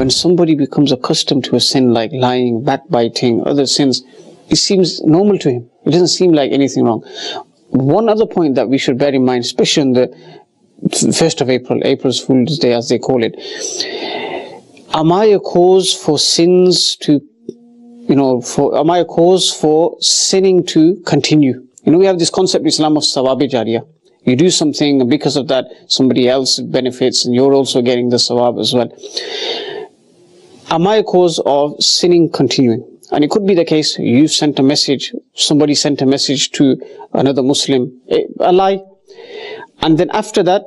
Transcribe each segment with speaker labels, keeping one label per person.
Speaker 1: When somebody becomes accustomed to a sin like lying, backbiting, other sins, it seems normal to him. It doesn't seem like anything wrong. One other point that we should bear in mind, especially on the 1st of April, April's Fool's Day as they call it, am I a cause for sins to, am I a cause for sinning to continue? We have this concept in Islam of sawab-e jariyah. You do something, and because of that, somebody else benefits, and you're also getting the sawab as well. Am I a cause of sinning continuing? And it could be the case, you sent a message, somebody sent a message to another Muslim, a lie. And then after that,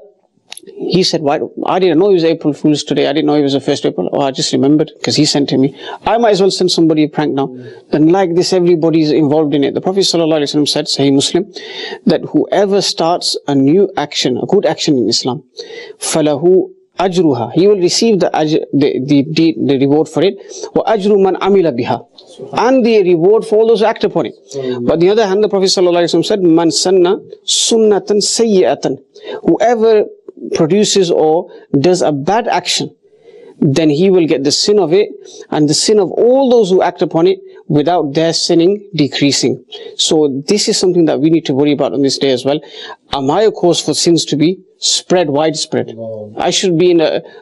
Speaker 1: he said, "Why? I didn't know it was April Fool's today. I didn't know it was the 1st April. Oh, I just remembered because he sent to me. I might as well send somebody a prank now." Then like this, everybody's involved in it. The Prophet ﷺ said, Sahih Muslim, that whoever starts a new action, a good action in Islam, falahu ajruha, he will receive the reward for it. Wa ajru man amila biha, and the reward for all those who act upon it. But on the other hand, the Prophet ﷺ said, man sanna sunnatan sayyi'atan, whoever produces or does a bad action, then he will get the sin of it and the sin of all those who act upon it without their sinning decreasing. So this is something that we need to worry about on this day as well. Am I a cause for sins to be spread, widespread? I should be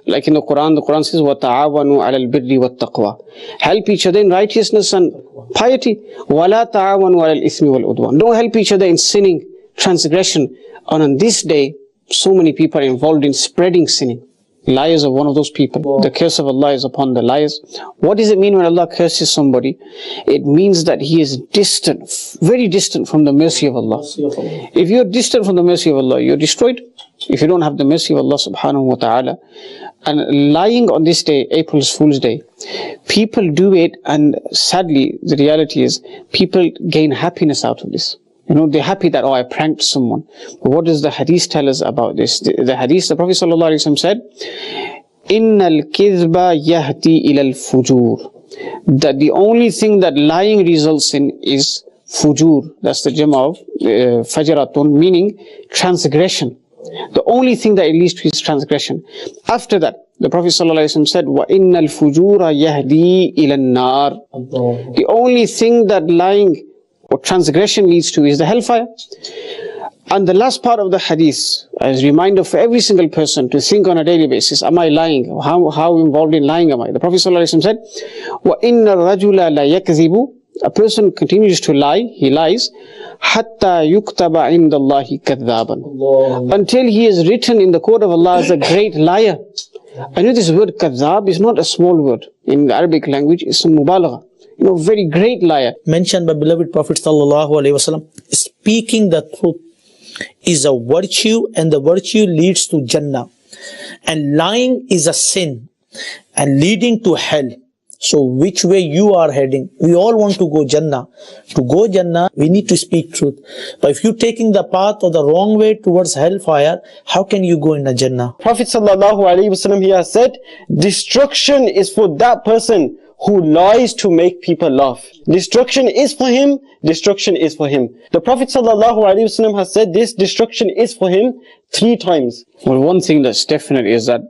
Speaker 1: like in the Quran says, وَتَعَاوَنُوا عَلَى الْبِرِّ وَالتَّقْوَى. Help each other in righteousness and piety. وَلَا تَعَاوَنُوا عَلَى الْإِثْمِ وَالْعُدْوَانِ. Don't help each other in sinning, transgression. And on this day, so many people are involved in spreading sinning. Liars are one of those people. The curse of Allah is upon the liars. What does it mean when Allah curses somebody? It means that he is distant, very distant from the mercy of Allah. If you're distant from the mercy of Allah, you're destroyed. If you don't have the mercy of Allah subhanahu wa ta'ala. And lying on this day, April's Fool's Day, people do it, and sadly, the reality is, people gain happiness out of this. They're happy that, oh, I pranked someone. But what does the hadith tell us about this? The hadith, the Prophet ﷺ said, Innal kidhba yahdi ilal fujur. That the only thing that lying results in is fujur. That's the jama of fajratun, meaning transgression. The only thing that it leads to is transgression. After that, the Prophet ﷺ said, Wa innal fujura yahdi ilal nar. The only thing that lying or transgression leads to is the hellfire. And the last part of the hadith, as a reminder for every single person to think on a daily basis, am I lying? How involved in lying am I? The Prophet ﷺ said, وَإِنَّ الرَّجُلَ لَا يَكْذِبُ. A person continues to lie, he lies, حَتَّى يُكْتَبَ عِنْدَ اللَّهِ كَذَّابًا. Until he is written in the court of Allah as a great liar. I know this word kadhab is not a small word. In the Arabic language, it's a mubalagha. Very great liar.
Speaker 2: Mentioned by beloved Prophet sallallahu alaihi wasallam, speaking the truth is a virtue, and the virtue leads to Jannah. And lying is a sin and leading to hell. So which way you are heading? We all want to go Jannah. To go Jannah, we need to speak truth. But if you're taking the path or the wrong way towards hellfire, how can you go in a Jannah?
Speaker 3: Prophet sallallahu alaihi wasallam, he has said, destruction is for that person who lies to make people laugh. Destruction is for him, destruction is for him. The Prophet ﷺ has said this destruction is for him 3 times.
Speaker 1: Well, one thing that's definite is that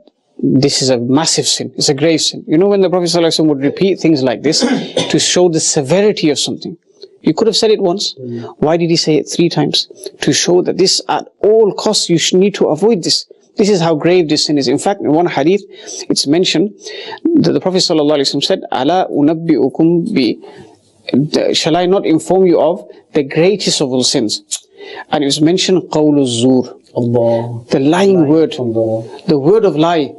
Speaker 1: this is a massive sin. It's a grave sin. When the Prophet ﷺ would repeat things like this to show the severity of something. You could have said it once. Why did he say it 3 times? To show that this at all costs you need to avoid this. This is how grave this sin is. In fact, in one hadith, it's mentioned that the Prophet ﷺ said, Ala unabbi'ukum bi, shall I not inform you of the greatest of all sins? And it was mentioned, qawlu zur, the lying word, the word of lie.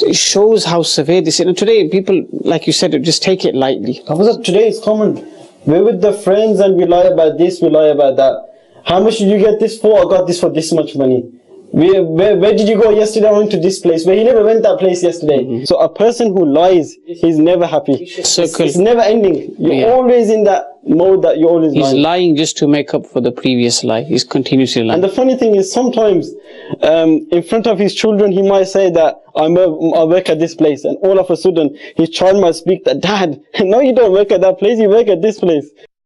Speaker 1: It shows how severe this is. And today, people, like you said, just take it lightly.
Speaker 3: Today it's common. We're with the friends and we lie about this, we lie about that. How much did you get this for? I got this for this much money. Where did you go yesterday? I went to this place. Where he never went that place yesterday. So a person who lies, he's never happy. It's never ending. You're always in that mode that you're always lying.
Speaker 1: He's lying just to make up for the previous lie. He's continuously lying.
Speaker 3: And the funny thing is, sometimes in front of his children, he might say that I work at this place, and all of a sudden his child might speak that, Dad, no, you don't work at that place, you work at this place.